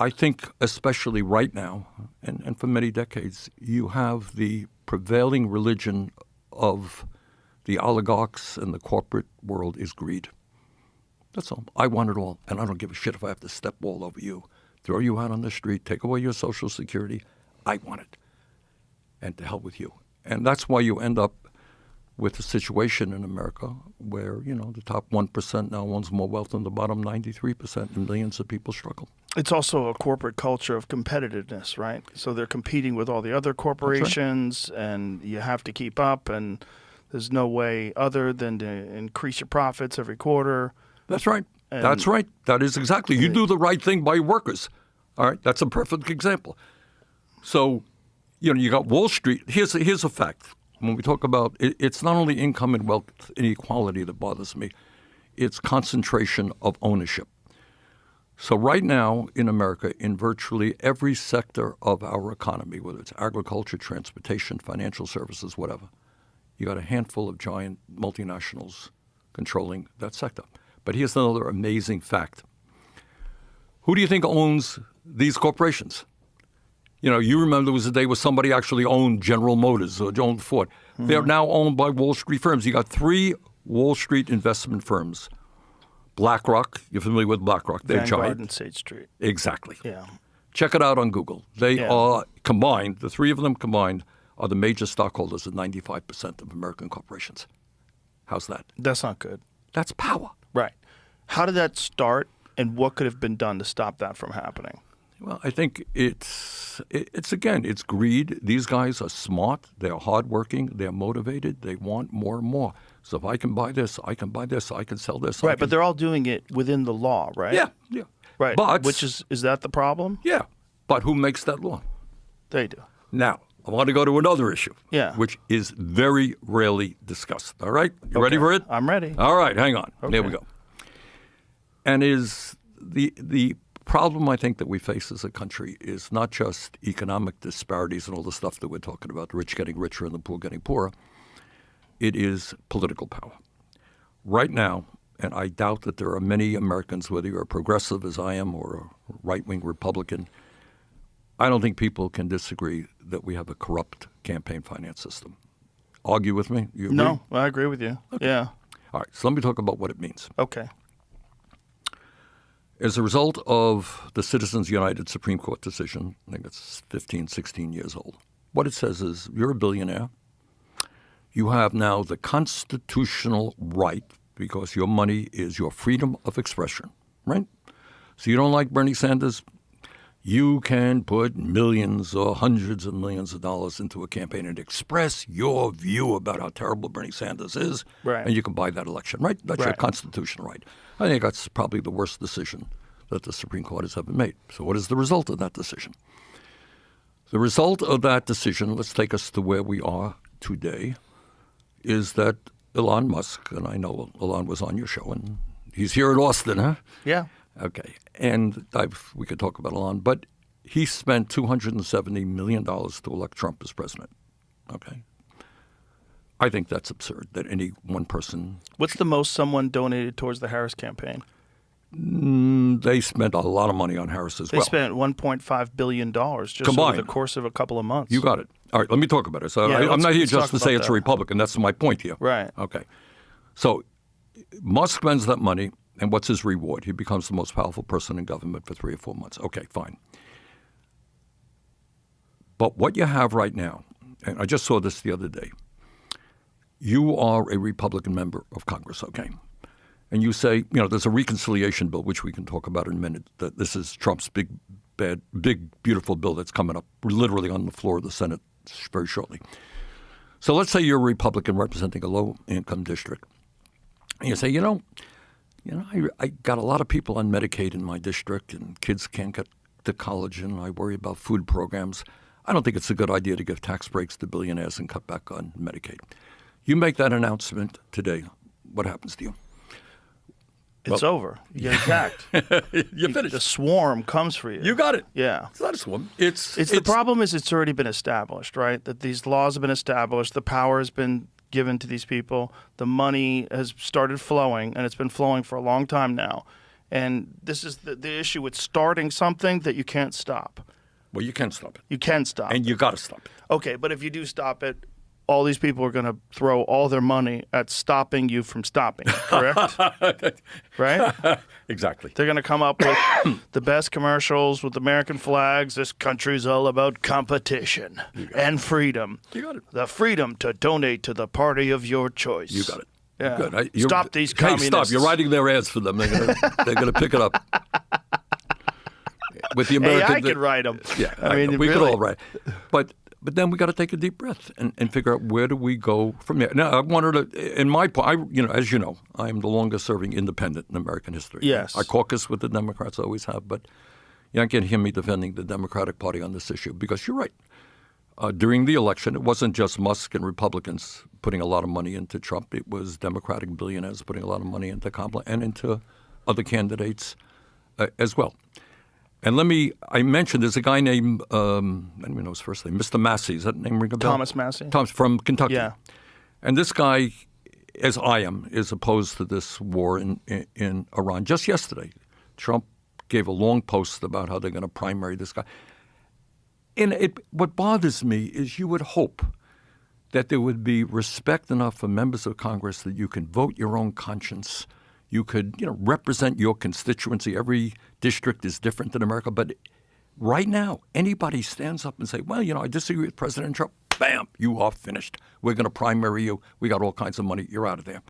I think especially right now, and for many decades, you have the prevailing religion of the oligarchs and the corporate world is greed. That's all. I want it all, and I don't give a shit if I have to step all over you, throw you out on the street, take away your Social Security. I want it. And to hell with you. And that's why you end up with a situation in America where, the top 1% now owns more wealth than the bottom 93%, and millions of people struggle. It's also a corporate culture of competitiveness, right? So they're competing with all the other corporations, right, and you have to keep up, and there's no way other than to increase your profits every quarter. That's right. That's right. That is exactly. You do the right thing by your workers. All right. That's a perfect example. So, you got Wall Street. Here's a fact. When we talk about it's not only income and wealth inequality that bothers me, it's concentration of ownership. So right now in America, in virtually every sector of our economy, whether it's agriculture, transportation, financial services, whatever, you got a handful of giant multinationals controlling that sector. But here's another amazing fact. Who do you think owns these corporations? You remember there was a day where somebody actually owned General Motors or owned Ford. Mm-hmm. They're now owned by Wall Street firms. You got 3 Wall Street investment firms. Blackrock, you're familiar with Blackrock. They're Vanguard giant. And State Street. Exactly. Yeah. Check it out on Google. They are combined, the 3 of them combined, are the major stockholders of 95% of American corporations. How's that? That's not good. That's power. Right. How did that start, and what could have been done to stop that from happening? Well, I think it's greed. These guys are smart. They're hardworking. They're motivated. They want more and more. So if I can buy this, I can buy this, I can sell this. Right, but they're all doing it within the law, right? Yeah. Right. But which is that the problem? Yeah. But who makes that law? They do. Now, I want to go to another issue. Yeah. Which is very rarely discussed. All right? You ready for it? I'm ready. All right, hang on. Okay. There we go. And is the problem I think that we face as a country is not just economic disparities and all the stuff that we're talking about, the rich getting richer and the poor getting poorer. It is political power. Right now, and I doubt that there are many Americans, whether you're a progressive as I am or a right-wing Republican, I don't think people can disagree that we have a corrupt campaign finance system. Argue with me? You agree? No, I agree with you. Okay. Yeah. All right, so let me talk about what it means. Okay. As a result of the Citizens United Supreme Court decision, I think it's 15, 16 years old, what it says is you're a billionaire. You have now the constitutional right, because your money is your freedom of expression, right? So you don't like Bernie Sanders, you can put millions or hundreds of millions of dollars into a campaign and express your view about how terrible Bernie Sanders is, right, and you can buy that election, right? That's your constitutional right. I think that's probably the worst decision that the Supreme Court has ever made. So what is the result of that decision? The result of that decision, let's take us to where we are today, is that Elon Musk, and I know Elon was on your show, and he's here in Austin, huh? Yeah. Okay. And we could talk about Elon, but he spent $270 million to elect Trump as president. Okay. I think that's absurd that any one person. What's the most someone donated towards the Harris campaign? They spent a lot of money on Harris as well. They spent $1.5 billion just combined over the course of a couple of months. You got it. All right, let me talk about it. So I'm not here just to say it's a Republican. That's my point here. Right. Okay. So Musk spends that money, and what's his reward? He becomes the most powerful person in government for 3 or 4 months. Okay, fine. But what you have right now, and I just saw this the other day, you are a Republican member of Congress, okay? And you say, there's a reconciliation bill, which we can talk about in a minute, that this is Trump's big, beautiful bill that's coming up literally on the floor of the Senate very shortly. So let's say you're a Republican representing a low-income district. And you say, I got a lot of people on Medicaid in my district, and kids can't get to college, and I worry about food programs. I don't think it's a good idea to give tax breaks to billionaires and cut back on Medicaid. You make that announcement today, what happens to you? It's over. You get attacked. You're finished. The swarm comes for you. You got it. Yeah. It's not a swarm. It's the problem is it's already been established, right? That these laws have been established. The power has been given to these people. The money has started flowing, and it's been flowing for a long time now. And this is the issue with starting something that you can't stop. Well, you can stop it. You can stop And it. you got to stop it. Okay, but if you do stop it, all these people are going to throw all their money at stopping you from stopping it, correct? Right? Exactly. They're going to come up with the best commercials with American flags. This country's all about competition and freedom. You got it. The freedom to donate to the party of your choice. You got it. Yeah. Good. Stop these communists. Hey, stop. You're writing their ads for them. They're gonna pick it up. With the American, I could write them. Yeah, I mean, we really. could all write. But then we got to take a deep breath and figure out where do we go from there. Now, I wanted to, in my point, as you know, I am the longest serving independent in American history. Yes. I caucus with the Democrats, I always have, but you can't hear me defending the Democratic Party on this issue because you're right. During the election, it wasn't just Musk and Republicans putting a lot of money into Trump. It was Democratic billionaires putting a lot of money into Kamala and into other candidates as well. And I mentioned there's a guy named, I don't even know his first name, Mr. Massey. Is that name ring a bell? Thomas Massey. Thomas from Kentucky. Yeah. And this guy, as I am, is opposed to this war in Iran. Just yesterday, Trump gave a long post about how they're going to primary this guy. And what bothers me is you would hope that there would be respect enough for members of Congress that you can vote your own conscience. You could, represent your constituency. Every district is different in America. But right now, anybody stands up and say, well, I disagree with President Trump. Bam, you are finished. We're going to primary you. We got all kinds of money. You're out of there.